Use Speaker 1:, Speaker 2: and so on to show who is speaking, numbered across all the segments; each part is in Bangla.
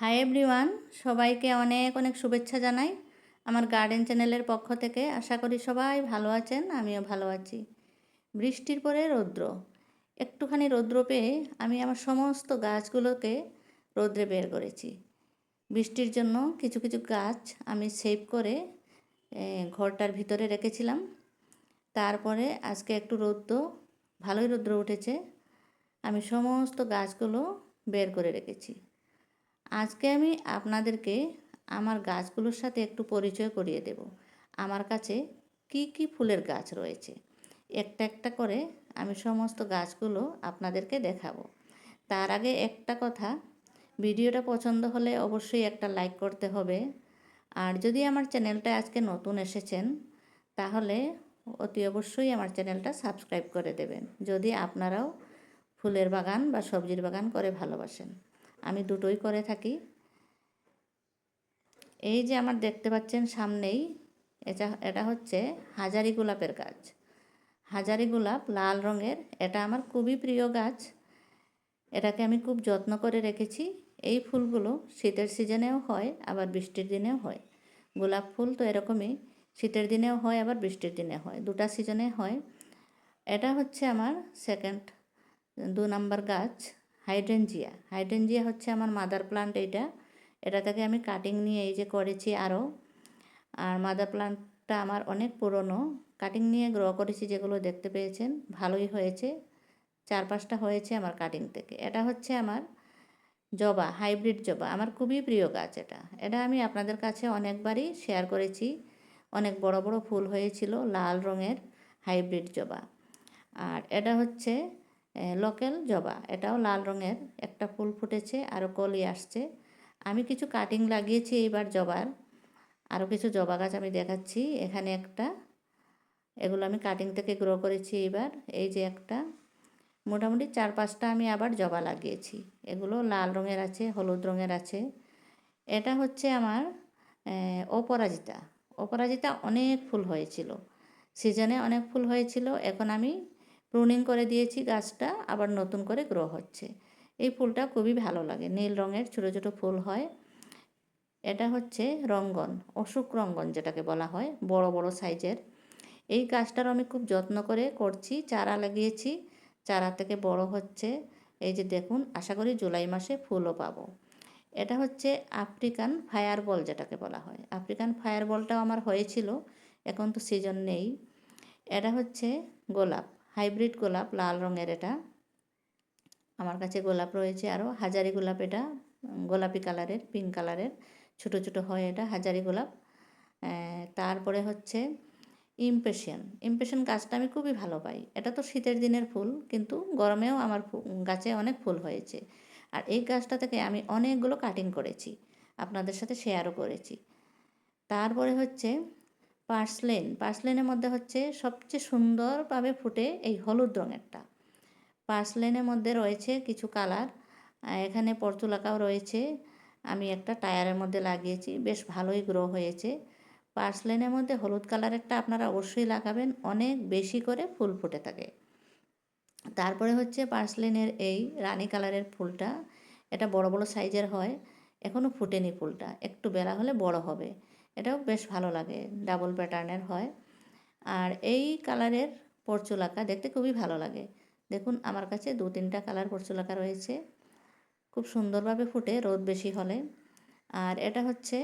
Speaker 1: হাই এভরিওয়ান, সবাইকে অনেক অনেক শুভেচ্ছা জানাই আমার গার্ডেন চ্যানেলের পক্ষ থেকে। আশা করি সবাই ভালো আছেন, আমিও ভালো আছি। বৃষ্টির পরে রৌদ্র, একটুখানি রৌদ্র পেয়ে আমি আমার সমস্ত গাছগুলোকে রৌদ্রে বের করেছি। বৃষ্টির জন্য কিছু কিছু গাছ আমি সেভ করে ঘরটার ভিতরে রেখেছিলাম। তারপরে আজকে একটু রৌদ্র, ভালোই রৌদ্র উঠেছে, আমি সমস্ত গাছগুলো বের করে রেখেছি। আজকে আমি আপনাদেরকে আমার গাছগুলোর সাথে একটু পরিচয় করিয়ে দেব। আমার কাছে কি কি ফুলের গাছ রয়েছে একটা একটা করে আমি সমস্ত গাছগুলো আপনাদেরকে দেখাবো। তার আগে একটা কথা, ভিডিওটা পছন্দ হলে অবশ্যই একটা লাইক করতে হবে। আর যদি আমার চ্যানেলটা আজকে নতুন এসেছেন তাহলে অতি অবশ্যই আমার চ্যানেলটা সাবস্ক্রাইব করে দেবেন, যদি আপনারাও ফুলের বাগান বা সবজির বাগান করে ভালোবাসেন। আমি দুটোই করে থাকি। এই যে আমার দেখতে পাচ্ছেন সামনেই, এটা হচ্ছে হাজারি গোলাপের গাছ। হাজারি গোলাপ লাল রঙের, এটা আমার খুবই প্রিয় গাছ। এটাকে আমি খুব যত্ন করে রেখেছি। এই ফুলগুলো শীতের সিজনেও হয়, আবার বৃষ্টির দিনেও হয়। গোলাপ ফুল তো এরকমই, শীতের দিনেও হয় আবার বৃষ্টির দিনে হয়, দুটা সিজনে হয়। এটা হচ্ছে আমার সেকেন্ড 2 নাম্বার গাছ, হাইড্রেনজিয়া। হাইড্রেনজিয়া হচ্ছে আমার মাদার প্লান্ট। এটা থেকে আমি কাটিং নিয়ে এই যে করেছি আরও। আর মাদার প্লান্টটা আমার অনেক পুরনো, কাটিং নিয়ে গ্রো করেছি, যেগুলো দেখতে পেয়েছেন ভালোই হয়েছে। 4-5টা হয়েছে আমার কাটিং থেকে। এটা হচ্ছে আমার জবা, হাইব্রিড জবা, আমার খুবই প্রিয় গাছ। এটা আমি আপনাদের কাছে অনেকবারই শেয়ার করেছি। অনেক বড় বড় ফুল হয়েছিল, লাল রঙের হাইব্রিড জবা। আর এটা হচ্ছে লোকাল জবা, এটাও লাল রঙের, একটা ফুল ফুটেছে, আরও কলি আসছে। আমি কিছু কাটিং লাগিয়েছি এইবার জবার, আরও কিছু জবা গাছ আমি দেখাচ্ছি। এখানে একটা, এগুলো আমি কাটিং থেকে গ্রো করেছি এইবার। এই যে একটা, মোটামুটি 4-5টা আমি আবার জবা লাগিয়েছি। এগুলো লাল রঙের আছে, হলুদ রঙের আছে। এটা হচ্ছে আমার অপরাজিতা। অপরাজিতা অনেক ফুল হয়েছিল, সিজনে অনেক ফুল হয়েছিল। এখন আমি প্রুনিং করে দিয়েছি গাছটা, আবার নতুন করে গ্রো হচ্ছে। এই ফুলটা খুবই ভালো লাগে, নীল রঙের ছোটো ছোটো ফুল হয়। এটা হচ্ছে রঙ্গন, অশোক রঙ্গন যেটাকে বলা হয়, বড় বড় সাইজের। এই গাছটার আমি খুব যত্ন করে করছি, চারা লাগিয়েছি, চারা থেকে বড় হচ্ছে। এই যে দেখুন, আশা করি জুলাই মাসে ফুলও পাবো। এটা হচ্ছে আফ্রিকান ফায়ারবল যেটাকে বলা হয়। আফ্রিকান ফায়ারবলটাও আমার হয়েছিল, এখন তো সিজন নেই। এটা হচ্ছে গোলাপ, হাইব্রিড গোলাপ, লাল রঙের। এটা আমার কাছে গোলাপ রয়েছে আরও, হাজারি গোলাপ। এটা গোলাপি কালারের, পিঙ্ক কালারের, ছোটো ছোটো হয়, এটা হাজারি গোলাপ। তারপরে হচ্ছে ইমপ্রেশন। ইমপ্রেশন গাছটা আমি খুবই ভালো পাই। এটা তো শীতের দিনের ফুল, কিন্তু গরমেও আমার গাছে অনেক ফুল হয়েছে। আর এই গাছটা থেকে আমি অনেকগুলো কাটিং করেছি, আপনাদের সাথে শেয়ারও করেছি। তারপরে হচ্ছে পার্সলেন। পার্সলেনের মধ্যে হচ্ছে সবচেয়ে সুন্দরভাবে ফুটে এই হলুদ রঙেরটা। পার্সলেনের মধ্যে রয়েছে কিছু কালার, এখানে পর্তুলাকাও রয়েছে। আমি একটা টায়ারের মধ্যে লাগিয়েছি, বেশ ভালোই গ্রো হয়েছে। পার্সলেনের মধ্যে হলুদ কালারেরটা আপনারা অবশ্যই লাগাবেন, অনেক বেশি করে ফুল ফুটে থাকে। তারপরে হচ্ছে পার্সলেনের এই রানী কালারের ফুলটা, এটা বড় বড় সাইজের হয়, এখনও ফুটেনি ফুলটা, একটু বেলা হলে বড় হবে। এটাও বেশ ভালো লাগে, ডাবল প্যাটার্নের হয়। আর এই কালারের পর্চুলাকা দেখতে খুবই ভালো লাগে। দেখুন আমার কাছে 2-3টা কালার পর্চুলাকা রয়েছে, খুব সুন্দরভাবে ফুটে রোদ বেশি হলে। আর এটা হচ্ছে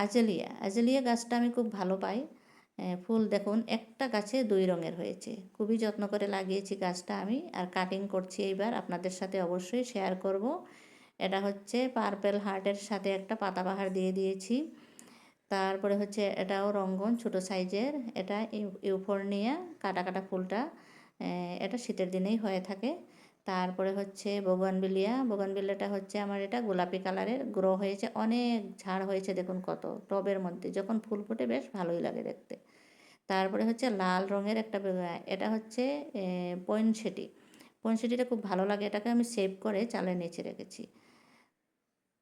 Speaker 1: আজেলিয়া। আজেলিয়া গাছটা আমি খুব ভালো পাই। ফুল দেখুন, একটা গাছে 2 রঙের হয়েছে, খুবই যত্ন করে লাগিয়েছি গাছটা আমি। আর কাটিং করছি এইবার, আপনাদের সাথে অবশ্যই শেয়ার করব। এটা হচ্ছে পার্পেল হার্টের সাথে একটা পাতাবাহার দিয়ে দিয়েছি। তারপরে হচ্ছে এটাও রঙ্গন, ছোটো সাইজের। এটা ইউফোরনিয়া, কাটা কাটা ফুলটা, এটা শীতের দিনেই হয়ে থাকে। তারপরে হচ্ছে বোগানভিলিয়া। বোগানভিলিয়াটা হচ্ছে আমার, এটা গোলাপি কালারের, গ্রো হয়েছে, অনেক ঝাড় হয়েছে, দেখুন কত টবের মধ্যে, যখন ফুল ফোটে বেশ ভালোই লাগে দেখতে। তারপরে হচ্ছে লাল রঙের একটা, এটা হচ্ছে পয়েনসেটি। পয়েনসেটিটা খুব ভালো লাগে, এটাকে আমি সেভ করে চালের নিচে রেখেছি।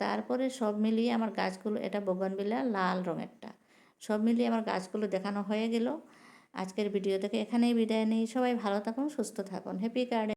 Speaker 1: তারপরে সব মিলিয়ে আমার গাছগুলো, এটা বোগানভিলিয়া লাল রঙেরটা। সব মিলিয়ে আমার গাছগুলো দেখানো হয়ে গেল। আজকের ভিডিও থেকে এখানেই বিদায় নিই। সবাই ভালো থাকুন, সুস্থ থাকুন। Happy garden.